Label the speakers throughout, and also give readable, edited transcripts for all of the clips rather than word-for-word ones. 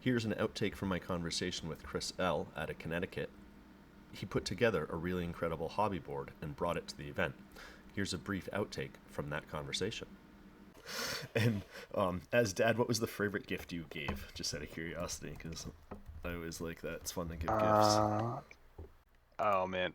Speaker 1: Here's an outtake from my conversation with Chris L. out of Connecticut. He put together a really incredible hobby board and brought it to the event. Here's a brief outtake from that conversation. And as Dad, what was the favorite gift you gave? Just out of curiosity, because I always like that. It's fun to give gifts.
Speaker 2: Oh man,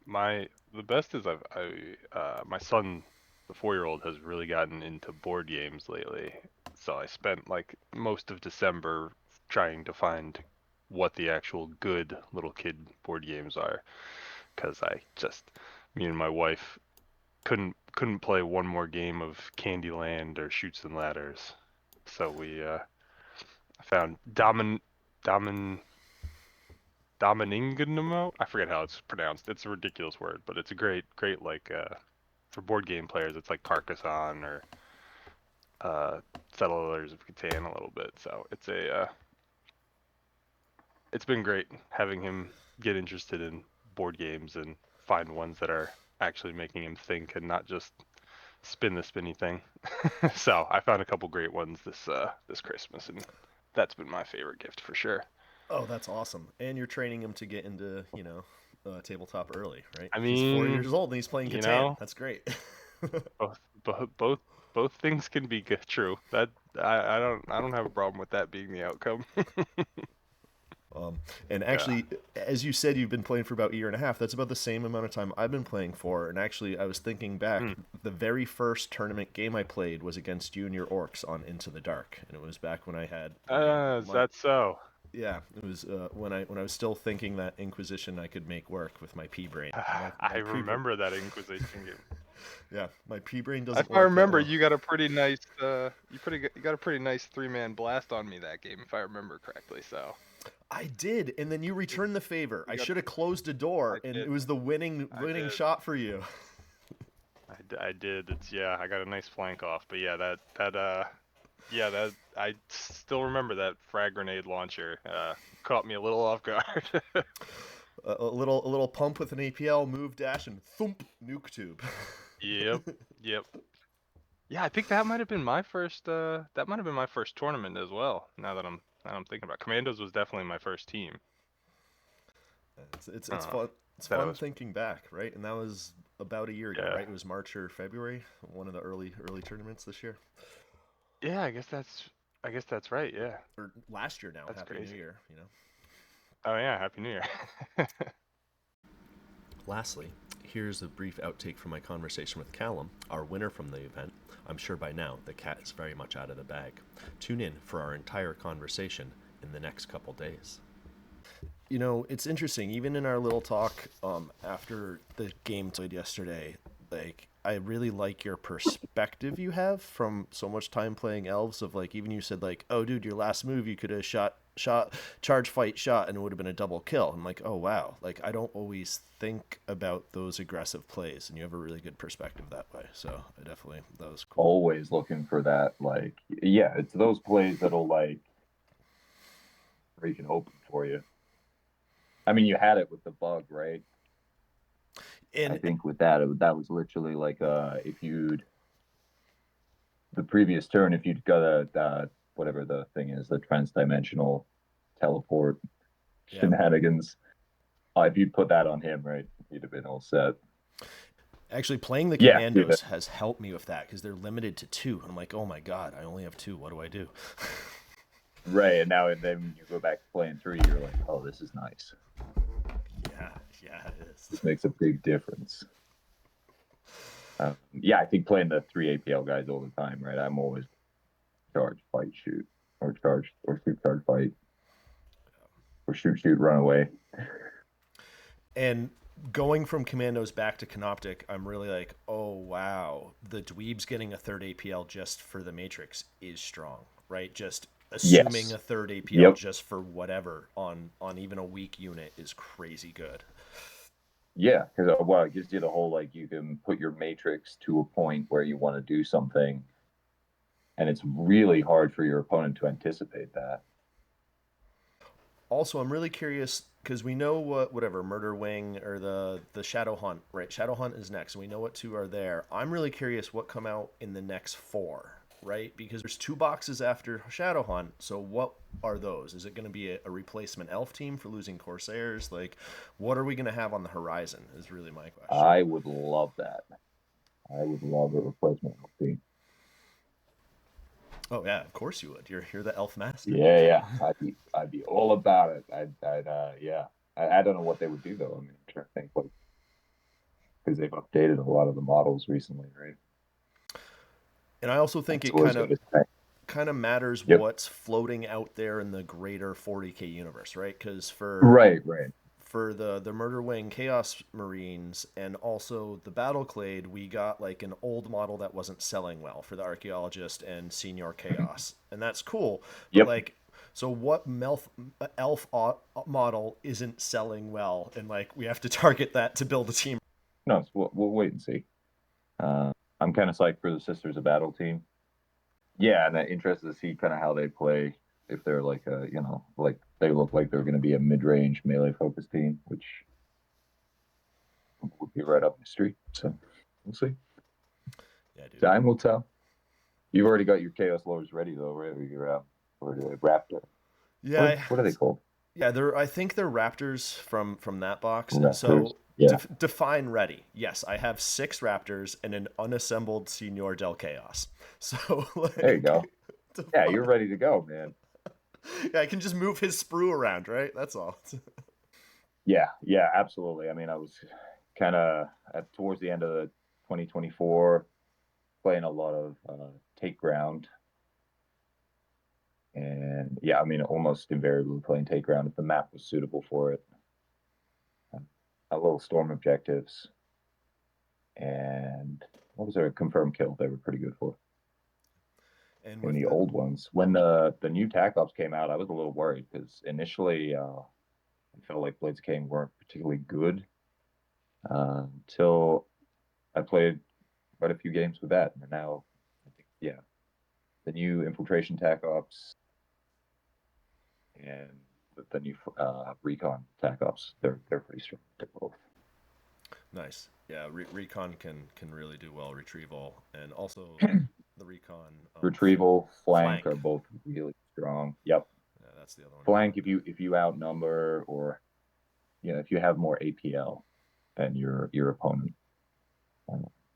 Speaker 2: the best is my son, the 4-year-old, has really gotten into board games lately. So I spent like most of December trying to find what the actual good little kid board games are, because me and my wife couldn't play one more game of Candyland or Shoots and Ladders. So we found Domin Domininganimo. I forget how it's pronounced. It's a ridiculous word, but it's a great like for board game players. It's like Carcassonne or Settlers of Catan a little bit. So it's been great having him get interested in board games and find ones that are actually making him think and not just spin the spinny thing. So I found a couple great ones this Christmas, and that's been my favorite gift for sure.
Speaker 1: Oh, that's awesome. And you're training him to get into, tabletop early, right?
Speaker 2: I
Speaker 1: He's 4
Speaker 2: mean,
Speaker 1: years old and he's playing
Speaker 2: you
Speaker 1: Catan.
Speaker 2: know,
Speaker 1: That's great.
Speaker 2: both things can be true. That I don't have a problem with that being the outcome.
Speaker 1: And
Speaker 2: Yeah.
Speaker 1: actually, as you said, you've been playing for about a year and a half. That's about the same amount of time I've been playing for. And actually, I was thinking back,
Speaker 2: Hmm.
Speaker 1: the very first tournament game I played was against Junior Orcs on Into the Dark, and it was back when I had
Speaker 2: Is that so?
Speaker 1: yeah, it was when I was still thinking that Inquisition I could make work with my P brain.
Speaker 2: I remember that Inquisition game.
Speaker 1: Yeah, my P brain
Speaker 2: If
Speaker 1: doesn't
Speaker 2: I
Speaker 1: work that
Speaker 2: remember,
Speaker 1: well.
Speaker 2: you got a pretty nice you got a pretty nice 3-man blast on me that game, if I remember correctly. So
Speaker 1: I did, and then you returned the favor. I
Speaker 2: you got
Speaker 1: should have closed a
Speaker 2: I
Speaker 1: door, and
Speaker 2: did
Speaker 1: it was the winning
Speaker 2: I
Speaker 1: winning
Speaker 2: did
Speaker 1: shot for you.
Speaker 2: I did. It's I got a nice flank off, but yeah, that I still remember that frag grenade launcher. Caught me a little off guard.
Speaker 1: A little pump with an APL, move dash, and thump nuke tube.
Speaker 2: Yep, yep. Yeah, I think that might have been my first. That might have been my first tournament as well. Now that I'm thinking about it. Commandos was definitely my first team.
Speaker 1: It's
Speaker 2: Uh,
Speaker 1: fun. It's
Speaker 2: that I
Speaker 1: fun
Speaker 2: was.
Speaker 1: thinking back, right? And that was about a year ago,
Speaker 2: Yeah,
Speaker 1: right? It was March or February, one of the early tournaments this year,
Speaker 2: yeah. I guess that's right. Yeah,
Speaker 1: or last year now.
Speaker 2: that's
Speaker 1: Happy New
Speaker 2: crazy.
Speaker 1: Year,
Speaker 2: Oh yeah, Happy New Year.
Speaker 1: Lastly, here's a brief outtake from my conversation with Calum, our winner from the event. I'm sure by now the cat is very much out of the bag. Tune in for our entire conversation in the next couple days. It's interesting. Even in our little talk after the game played yesterday, like I really like your perspective you have from so much time playing elves. Of like, even you said like, oh, dude, your last move you could have shot, charge, fight, shot, and it would have been a double kill. I'm like, oh wow. Like I don't always think about those aggressive plays, and you have a really good perspective that way. So I definitely that was cool.
Speaker 3: Always looking for that, like, yeah, it's those plays that'll like break an open for you. I mean, you had it with the bug, right? I
Speaker 1: And
Speaker 3: think with that, that was literally like if you'd the previous turn, if you'd got whatever the thing is, the transdimensional teleport
Speaker 1: yeah,
Speaker 3: shenanigans. If you'd put that on him, right, he'd have been all set.
Speaker 1: actually, playing the
Speaker 3: Yeah, see that.
Speaker 1: commandos has helped me with that because they're limited to two. I'm like, oh my god, I only have two. What do I do?
Speaker 3: Right, and now and then you go back to playing three, you're like, oh, this is nice.
Speaker 1: Yeah, it is.
Speaker 3: This makes a big difference. Yeah, I think playing the three APL guys all the time, right? I'm always charge, fight, shoot, or charge, or shoot, charge, fight, or shoot, shoot, run away.
Speaker 1: And going from commandos back to Canoptek, I'm really like, oh wow, the dweebs getting a third APL just for the Matrix is strong, right? Just assuming
Speaker 3: Yes.
Speaker 1: a third APL
Speaker 3: Yep.
Speaker 1: just for whatever on even a weak unit is crazy good.
Speaker 3: Yeah, because well, it gives you the whole like you can put your matrix to a point where you want to do something, and it's really hard for your opponent to anticipate that.
Speaker 1: Also, I'm really curious because we know what whatever Murder Wing or the Shadow Hunt, right? Shadow Hunt is next, and we know what two are there. I'm really curious what come out in the next four. right? Because there's 2 boxes after Shadow Hunt. So what are those? Is it going to be a replacement elf team for losing Corsairs? Like, what are we going to have on the horizon is really my question.
Speaker 3: I would love that. I would love a replacement elf team.
Speaker 1: Oh yeah, of course you would. You're the elf master.
Speaker 3: Yeah. I'd be all about it. Yeah. I don't know what they would do though. I mean, I'm trying to think, like, because they've updated a lot of the models recently, right?
Speaker 1: And I also think
Speaker 3: It's
Speaker 1: it
Speaker 3: always good to say.
Speaker 1: kind of matters
Speaker 3: Yep.
Speaker 1: what's floating out there in the greater 40k universe, right? Because
Speaker 3: Right.
Speaker 1: for the Murder Wing Chaos Marines and also the Battle Clade, we got like an old model that wasn't selling well for the Archaeologist and Senior Chaos, and that's cool. But
Speaker 3: Yep.
Speaker 1: like, so what elf model isn't selling well, and like we have to target that to build a team.
Speaker 3: No, we'll wait and see. I'm kind of psyched for the Sisters of Battle team. Yeah, and I'm interested to see kind of how they play. If they're like like they look like they're going to be a mid-range melee focused team, which would be right up the street. So we'll see.
Speaker 1: Yeah, dude.
Speaker 3: Time will tell. You've already got your Chaos Lords ready though, right? Or the Raptor.
Speaker 1: Yeah,
Speaker 3: What are they called?
Speaker 1: Yeah, I think they're Raptors from that box.
Speaker 3: Raptors,
Speaker 1: So
Speaker 3: yeah.
Speaker 1: define ready. Yes, I have 6 Raptors and an unassembled Senior Del Chaos. So like,
Speaker 3: There you go. Yeah, you're ready to go, man.
Speaker 1: Yeah, I can just move his sprue around, right? That's all.
Speaker 3: Yeah, absolutely. I mean, I was kind of towards the end of the 2024 playing a lot of Take Ground. And yeah, I mean, almost invariably playing Take Ground if the map was suitable for it. A little Storm Objectives. And what was their confirmed kill? They were pretty good for.
Speaker 1: And
Speaker 3: in the old ones. When the new Tac Ops came out, I was a little worried because initially I felt like Blades King weren't particularly good until I played quite a few games with that. And now, I think, yeah, the new Infiltration Tac Ops and the new Recon Tac Ops, they're pretty strong. They're both.
Speaker 1: Nice. Yeah, Recon can really do well. Retrieval and also the Recon
Speaker 3: Retrieval, flank are both really strong. Yep.
Speaker 1: Yeah, that's the other one.
Speaker 3: Flank, if you outnumber or if you have more APL than your opponent,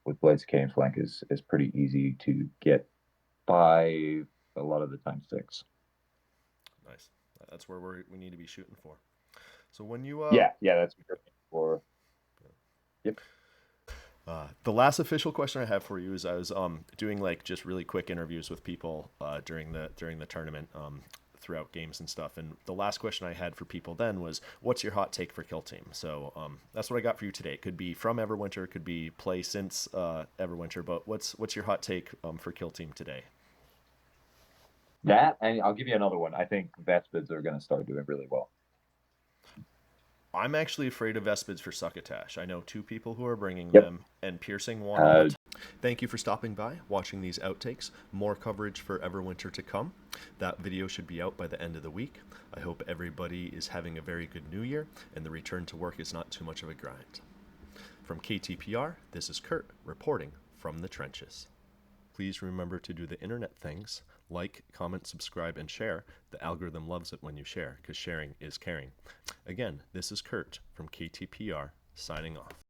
Speaker 3: with Blades Kane, flank is pretty easy to get by a lot of the time 6.
Speaker 1: Nice. That's where we need to be shooting for. So when you
Speaker 3: yeah, that's what you're looking for. Yep.
Speaker 1: The last official question I have for you is I was doing like just really quick interviews with people during the tournament throughout games and stuff, and the last question I had for people then was, what's your hot take for Kill Team? So that's what I got for you today. It could be from Everwinter, it could be play since Everwinter, but what's your hot take for Kill Team today?
Speaker 3: That, and I'll give you another one. I think Vespids are going to start doing really well.
Speaker 1: I'm actually afraid of Vespids for Succotash. I know 2 people who are bringing them, and piercing one all the time. Thank you for stopping by, watching these outtakes. More coverage for Everwinter to come. That video should be out by the end of the week. I hope everybody is having a very good new year, and the return to work is not too much of a grind. From KTPR, this is Kurt, reporting from the trenches. Please remember to do the internet things. Like, comment, subscribe, and share. The algorithm loves it when you share, because sharing is caring. Again, this is Kurt from KTPR, signing off.